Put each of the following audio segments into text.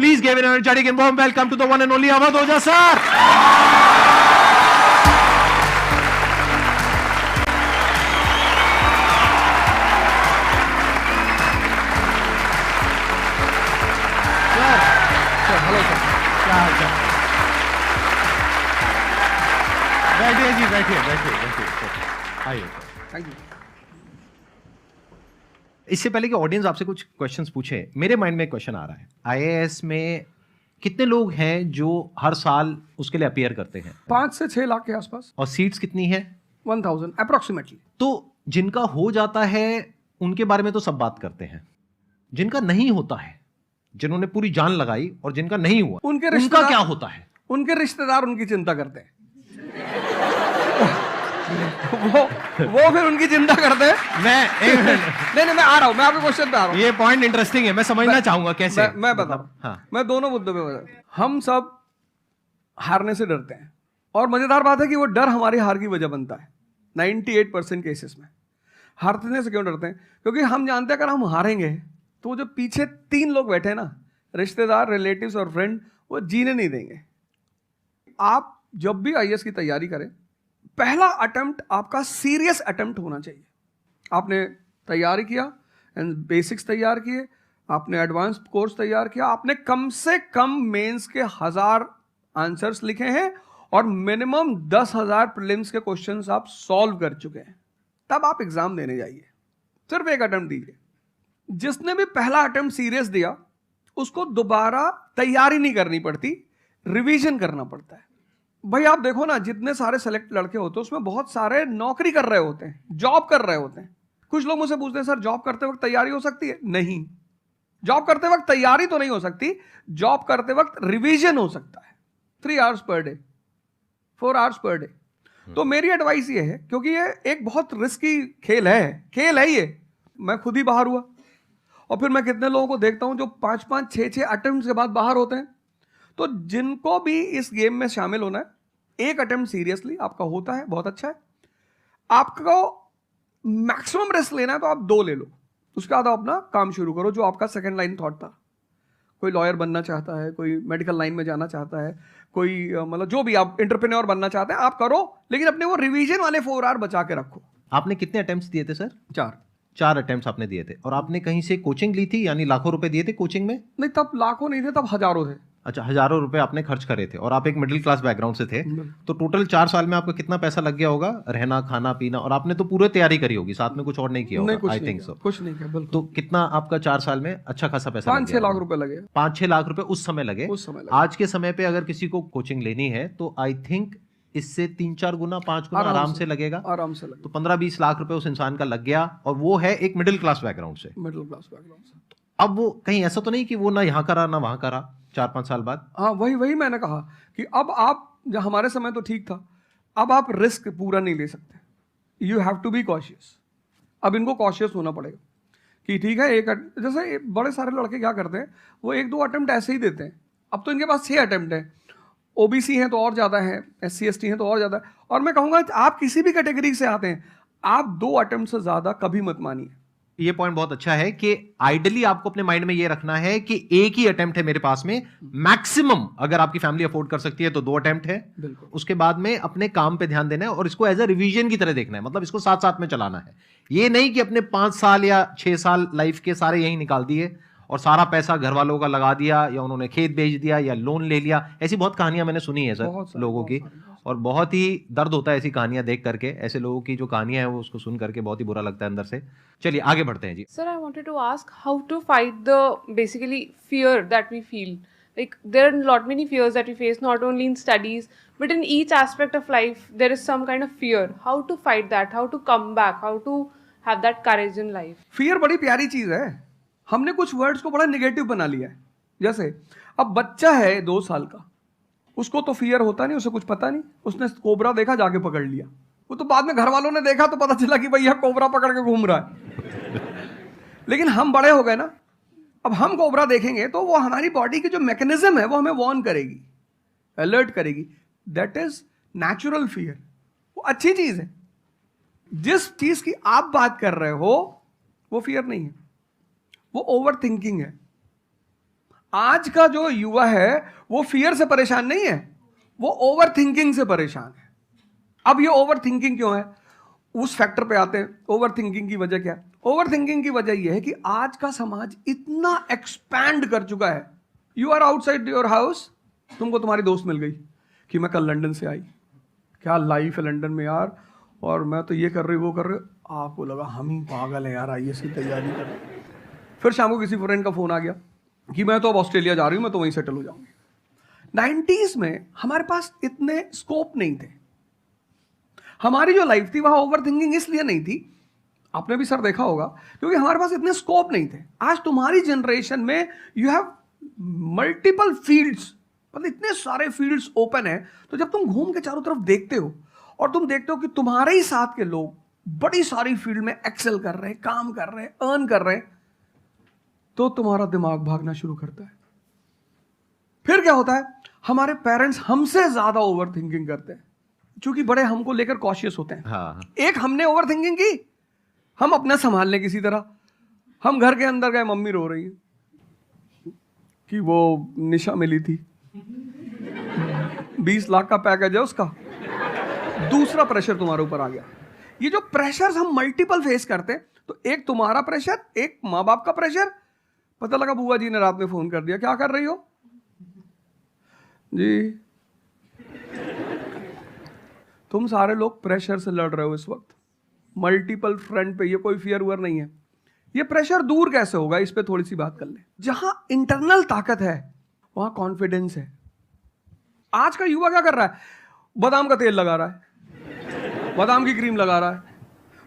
Please give an energetic and warm welcome to the one and only Awadh Oja sir. Hello sir, क्या हाल चाल? बैठिए जी, बैठिए। आइए। Thank you. इससे पहले कि ऑडियंस आपसे कुछ क्वेश्चंस पूछे, मेरे माइंड में एक क्वेश्चन आ रहा है। आईएएस में कितने लोग हैं जो हर साल उसके लिए अपीयर करते हैं? 5 से 6 लाख के आसपास। और सीट्स कितनी है? 1000 अप्रोक्सीमेटली। तो जिनका हो जाता है उनके बारे में तो सब बात करते हैं, जिनका नहीं होता है, जिन्होंने पूरी जान लगाई और जिनका नहीं हुआ, उनका क्या होता है? उनके रिश्तेदार उनकी चिंता करते हैं। वो फिर उनकी चिंता करते हैं। नहीं, मैं आ रहा हूं, मैं आपके क्वेश्चन पे आ रहा हूं। ये पॉइंट इंटरेस्टिंग है, मैं समझना चाहूंगा कैसे। मैं बता रहा हूं। हाँ। मैं दोनों मुद्दों पे बता रहा हूं। हम सब हारने से डरते हैं, और मजेदार बात है कि वो डर हमारी हार की वजह बनता है। 98% केसेस में हारने से क्यों डरते हैं? क्योंकि हम जानते हैं अगर हम हारेंगे तो जो पीछे 3 लोग बैठे हैं ना, रिश्तेदार, रिलेटिव्स और फ्रेंड, वो जीने नहीं देंगे। आप जब भी आईएएस की तैयारी करें, पहला अटेम्प्ट आपका सीरियस अटेम्प्ट होना चाहिए। आपने तैयारी किया एंड बेसिक्स तैयार किए, आपने एडवांस कोर्स तैयार किया, आपने कम से कम मेंस के 1000 आंसर्स लिखे हैं और मिनिमम 10,000 प्रीलिम्स के क्वेश्चंस आप सॉल्व कर चुके हैं, तब आप एग्जाम देने जाइए। सिर्फ एक अटेम्प्ट दीजिए। जिसने भी पहला अटेम्प्ट सीरियस दिया उसको दोबारा तैयारी नहीं करनी पड़ती, रिवीजन करना पड़ता है। भाई आप देखो ना, जितने सारे सेलेक्ट लड़के होते हैं उसमें बहुत सारे नौकरी कर रहे होते हैं, जॉब कर रहे होते हैं। कुछ लोग मुझसे पूछते हैं सर जॉब करते वक्त तैयारी हो सकती है? नहीं, जॉब करते वक्त तैयारी तो नहीं हो सकती, जॉब करते वक्त रिवीजन हो सकता है। 3 hours per day, 4 hours per day. तो मेरी एडवाइस ये है, क्योंकि ये एक बहुत रिस्की खेल है ये। मैं खुद ही बाहर हुआ और फिर मैं कितने लोगों को देखता हूं जो 5-5, 6-6 अटेम्प्ट के बाद बाहर होते हैं। तो जिनको भी इस गेम में शामिल होना है, एक अटेम्प्ट सीरियसली आपका होता है, बहुत अच्छा है। आपको मैक्सिमम रिस्क लेना है तो आप 2 ले लो, उसके बाद आप अपना काम शुरू करो, जो आपका सेकंड लाइन थॉट था। कोई लॉयर बनना चाहता है, कोई मेडिकल लाइन में जाना चाहता है, कोई मतलब जो भी आप एंटरप्रेन्योर बनना चाहते हैं, आप करो, लेकिन अपने वो रिवीजन वाले 4 आवर बचा के रखो। आपने कितने अटेम्प्ट्स दिए थे सर? 4 अटेम्प्ट्स आपने दिए थे। और आपने कहीं से कोचिंग ली थी, यानी लाखों रुपए दिए थे कोचिंग में? नहीं, तब लाखों नहीं थे, तब हजारों थे। अच्छा, हजारों रुपए आपने खर्च करे थे और आप एक मिडिल क्लास बैकग्राउंड से थे। तो टोटल 4 साल में आपका कितना पैसा लग गया होगा? रहना, खाना, पीना, और आपने तो पूरी तैयारी करी होगी, साथ में कुछ और नहीं किया होगा? I think so. कुछ नहीं किया, बिल्कुल। तो कितना आपका 4 साल में अच्छा खासा पैसा 5-6 लाख रुपए लगे। 5-6 लाख रुपए उस समय लगे। आज के समय पे अगर किसी को कोचिंग लेनी है तो आई थिंक इससे 3-4 गुना, 5 गुना आराम से लगेगा। तो 15-20 लाख रुपए उस इंसान का लग गया, और वो है एक मिडिल क्लास बैकग्राउंड से। अब वो कहीं ऐसा तो नहीं कि वो ना यहाँ करा ना वहां करा 4-5 साल बाद? हाँ, वही मैंने कहा कि अब आप, जब हमारे समय तो ठीक था, अब आप रिस्क पूरा नहीं ले सकते। You have to be cautious. अब इनको कॉशियस होना पड़ेगा कि ठीक है, जैसे बड़े सारे लड़के क्या करते हैं, वो 1-2 अटेम्प्ट ऐसे ही देते हैं। अब तो इनके पास 6 अटेम्प्ट है। ओबीसी हैं तो और ज़्यादा है, SC ST हैं तो और ज़्यादा है। और मैं कहूँगा आप किसी भी कैटेगरी से आते हैं, आप 2 अटेम्प्ट से ज़्यादा कभी मत मानिए। ये पॉइंट बहुत अच्छा है कि आइडियली आपको अपने माइंड में ये रखना है कि एक ही अटेम्प्ट है मेरे पास में, मैक्सिमम अगर आपकी फैमिली अफोर्ड कर सकती है तो 2 अटेम्प्ट है। उसके बाद में अपने काम पे ध्यान देना है और इसको एज अ रिवीजन की तरह देखना है, मतलब इसको साथ साथ में चलाना है। ये नहीं कि अपने 5 साल या 6 साल लाइफ के सारे यहीं निकाल दिए और सारा पैसा घर वालों का लगा दिया, या उन्होंने खेत बेच दिया या लोन ले लिया। ऐसी बहुत कहानियां मैंने सुनी है सर लोगों की, और बहुत ही दर्द होता है ऐसी कहानियां देख करके। ऐसे लोगों की जो कहानियां हैं वो उसको सुन करके बहुत ही बुरा लगता है अंदर से। चलिए आगे बढ़ते हैं जी। Sir, I wanted to ask how to fight the basically fear that we feel. Like there are lot many fears that we face, not only in studies but in each aspect of life. There is some kind of fear. How to fight that? How to come back? How to have that courage in life? Fear बड़ी प्यारी चीज है। हमने कुछ words को बड़ा negative बना लिया है। जैसे अब बच्चा है 2 साल का, उसको तो फियर होता नहीं, उसे कुछ पता नहीं, उसने कोबरा देखा, जाके पकड़ लिया। वो तो बाद में घर वालों ने देखा तो पता चला कि भैया कोबरा पकड़ के घूम रहा है। लेकिन हम बड़े हो गए ना, अब हम कोबरा देखेंगे तो वो हमारी बॉडी की जो मैकेनिज्म है वो हमें वार्न करेगी, अलर्ट करेगी। That is natural fear. वो अच्छी चीज है। जिस चीज की आप बात कर रहे हो वो फियर नहीं है, वो ओवर थिंकिंग है। आज का जो युवा है वो फियर से परेशान नहीं है, वो ओवर थिंकिंग से परेशान है। अब ये ओवर थिंकिंग क्यों है, उस फैक्टर पे आते हैं। ओवर थिंकिंग की वजह क्या है? ओवर थिंकिंग की वजह यह है कि आज का समाज इतना एक्सपैंड कर चुका है। You are outside your house, तुमको तुम्हारी दोस्त मिल गई कि मैं कल लंदन से आई, क्या लाइफ है लंदन में यार, और मैं तो ये कर रही वो कर रही। आपको लगा हम ही पागल हैं यार, आईएएस की तैयारी कर रहे। फिर शाम को किसी फ्रेंड का फोन आ गया कि मैं तो अब ऑस्ट्रेलिया जा रही हूँ, मैं तो वहीं सेटल हो जाऊंगी। 90s में हमारे पास इतने स्कोप नहीं थे। हमारी जो लाइफ थी वहां ओवर थिंकिंग इसलिए नहीं थी, आपने भी सर देखा होगा, क्योंकि हमारे पास इतने स्कोप नहीं थे। आज तुम्हारी जनरेशन में यू हैव मल्टीपल फील्ड्स, मतलब इतने सारे फील्ड्स ओपन है। तो जब तुम घूम के चारों तरफ देखते हो और तुम देखते हो कि तुम्हारे ही साथ के लोग बड़ी सारी फील्ड में एक्सेल कर रहे हैं, काम कर रहे हैं, अर्न कर रहे हैं, तो तुम्हारा दिमाग भागना शुरू करता है। फिर क्या होता है, हमारे पेरेंट्स हमसे ज्यादा ओवर थिंकिंग करते हैं, क्योंकि बड़े हमको लेकर कॉशियस होते हैं। हाँ। एक हमने ओवर थिंकिंग की, हम अपना संभाल लें किसी तरह। हम घर के अंदर गए, मम्मी रो रही है कि वो निशा मिली थी, 20 लाख का पैकेज है उसका। दूसरा प्रेशर तुम्हारे ऊपर आ गया। ये जो प्रेशर हम मल्टीपल फेस करते हैं, तो एक तुम्हारा प्रेशर, एक माँ बाप का प्रेशर। पता लगा बुआ जी ने रात में फोन कर दिया, क्या कर रही हो जी? तुम सारे लोग प्रेशर से लड़ रहे हो इस वक्त, मल्टीपल फ्रंट पे। ये कोई फियर वियर नहीं है। ये प्रेशर दूर कैसे होगा, इस पे थोड़ी सी बात कर ले। जहां इंटरनल ताकत है वहां कॉन्फिडेंस है। आज का युवा क्या कर रहा है, बादाम का तेल लगा रहा है, बादाम की क्रीम लगा रहा है,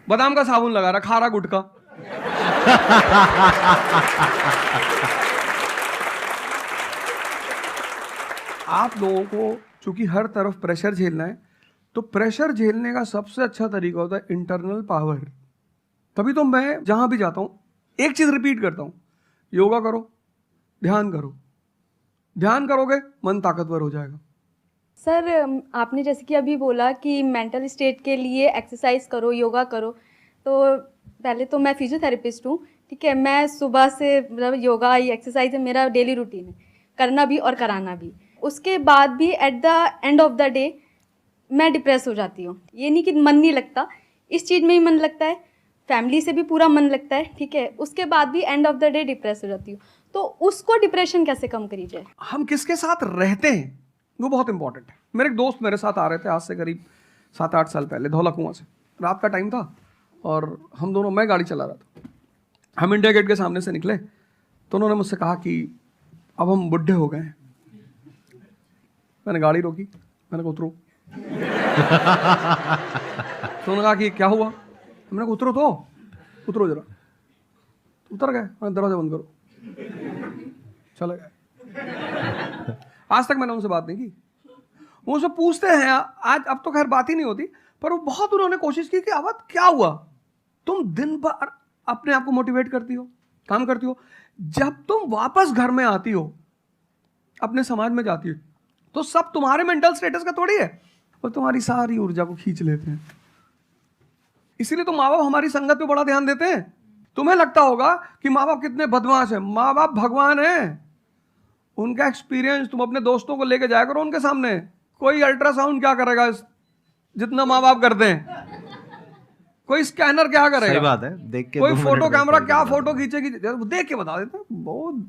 बादाम का साबुन लगा रहा है, खा रहा गुटखा। आप लोगों को चूंकि हर तरफ प्रेशर झेलना है, तो प्रेशर झेलने का सबसे अच्छा तरीका होता है इंटरनल पावर। तभी तो मैं जहां भी जाता हूं एक चीज रिपीट करता हूं, योगा करो, ध्यान करो। ध्यान करोगे मन ताकतवर हो जाएगा। सर, आपने जैसे कि अभी बोला कि मेंटल स्टेट के लिए एक्सरसाइज करो, योगा करो। तो पहले तो मैं फिजियोथेरेपिस्ट हूँ, ठीक है। मैं सुबह से मतलब योगा एक्सरसाइज है मेरा डेली रूटीन है, करना भी और कराना भी। उसके बाद भी at the end of the day मैं डिप्रेस हो जाती हूँ। ये नहीं कि मन नहीं लगता, इस चीज़ में ही मन लगता है, फैमिली से भी पूरा मन लगता है, ठीक है। उसके बाद भी end of the day depress हो जाती हूँ। तो उसको डिप्रेशन कैसे कम करी जाए? हम किसके साथ रहते हैं वो बहुत इंपॉर्टेंट है। मेरे एक दोस्त मेरे साथ आ रहे थे आज से करीब 7-8 साल पहले, धौला कुआं से। रात का टाइम था और हम दोनों, मैं गाड़ी चला रहा था, हम इंडिया गेट के सामने से निकले तो उन्होंने मुझसे कहा कि अब हम बुढ़े हो गए हैं। मैंने गाड़ी रोकी, मैंने कहा उतरो। तो उन्होंने कहा कि क्या हुआ? मैंने कहा उतरो तो, उतरो जरा। उतर गए, मैंने दरवाजा बंद करो, चले गए। आज तक मैंने उनसे बात नहीं की। वो सब पूछते हैं आज, अब तो खैर बात ही नहीं होती, पर वो बहुत उन्होंने कोशिश की कि अब क्या हुआ? तुम दिन भर अपने आप को मोटिवेट करती हो, काम करती हो, जब तुम वापस घर में आती हो, अपने समाज में जाती हो, तो सब तुम्हारे मेंटल स्टेटस का थोड़ी है, और तुम्हारी सारी ऊर्जा को खींच लेते हैं। इसीलिए तो माँ बाप हमारी संगत पे बड़ा ध्यान देते हैं। तुम्हें लगता होगा कि माँ बाप कितने बदमाश हैं, माँ बाप भगवान हैं। उनका एक्सपीरियंस तुम अपने दोस्तों को लेके जाया करो उनके सामने। कोई अल्ट्रासाउंड क्या करेगा जितना माँ बाप करते हैं, कोई स्कैनर क्या करेगा? सही बात है, देख के कोई 2 फोटो मिनट में कैमरा पता क्या चल फोटो खींचेगी, देख के बता देते हैं। बहुत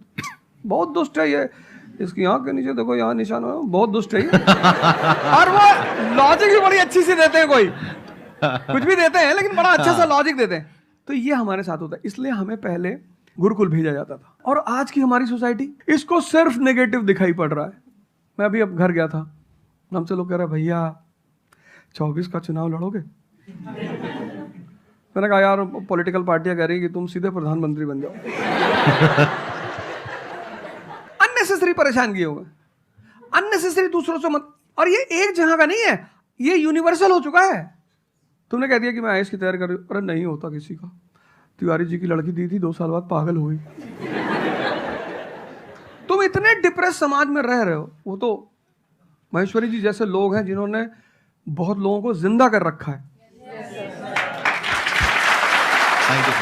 बहुत दुष्ट है ये, इसकी आंख के नीचे देखो यहाँ निशान है, बहुत दुष्ट है ये। और वो लॉजिक भी बड़ी अच्छी सी देते हैं, कोई कुछ भी देते हैं लेकिन बड़ा अच्छा सा लॉजिक देते हैं। तो ये हमारे साथ होता है। इसलिए हमें पहले गुरुकुल भेजा जाता था, और आज की हमारी सोसाइटी इसको सिर्फ नेगेटिव दिखाई पड़ रहा है। मैं अभी अब घर गया था, हमसे लोग कह रहे भैया 24 का चुनाव लड़ोगे? मैंने कहा यार पॉलिटिकल पार्टियां कह रही कि तुम सीधे प्रधानमंत्री बन जाओ। अननेसेसरी परेशान किए हुए, अननेसेसरी दूसरों से मत। और ये एक जगह का नहीं है, ये यूनिवर्सल हो चुका है। तुमने कह दिया कि मैं आईएएस की तैयारी कर रही हूँ, अरे नहीं होता किसी का। तिवारी जी की लड़की दी थी, 2 साल बाद पागल हो गई। तुम इतने डिप्रेस समाज में रह रहे हो। वो तो महेश्वरी जी जैसे लोग हैं जिन्होंने बहुत लोगों को जिंदा कर रखा है। Thank you.